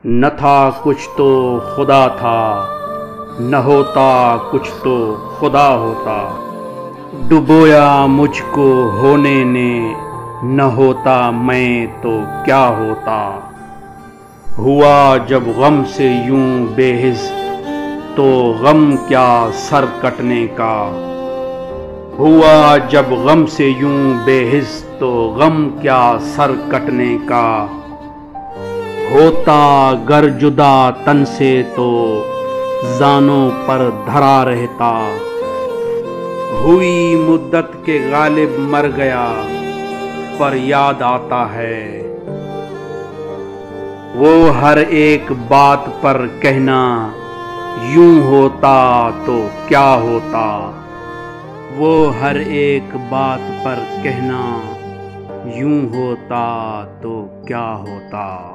न था कुछ तो खुदा था, न होता कुछ तो खुदा होता। डुबोया मुझको होने ने, न होता मैं तो क्या होता। हुआ जब गम से यूं बेहिस, तो गम क्या सर कटने का। हुआ जब गम से यूं बेहिस, तो गम क्या सर कटने का। होता गर जुदा तन से तो जानों पर धरा रहता। हुई मुद्दत के गालिब मर गया, पर याद आता है वो हर एक बात पर कहना, यूं होता तो क्या होता। वो हर एक बात पर कहना, यूं होता तो क्या होता।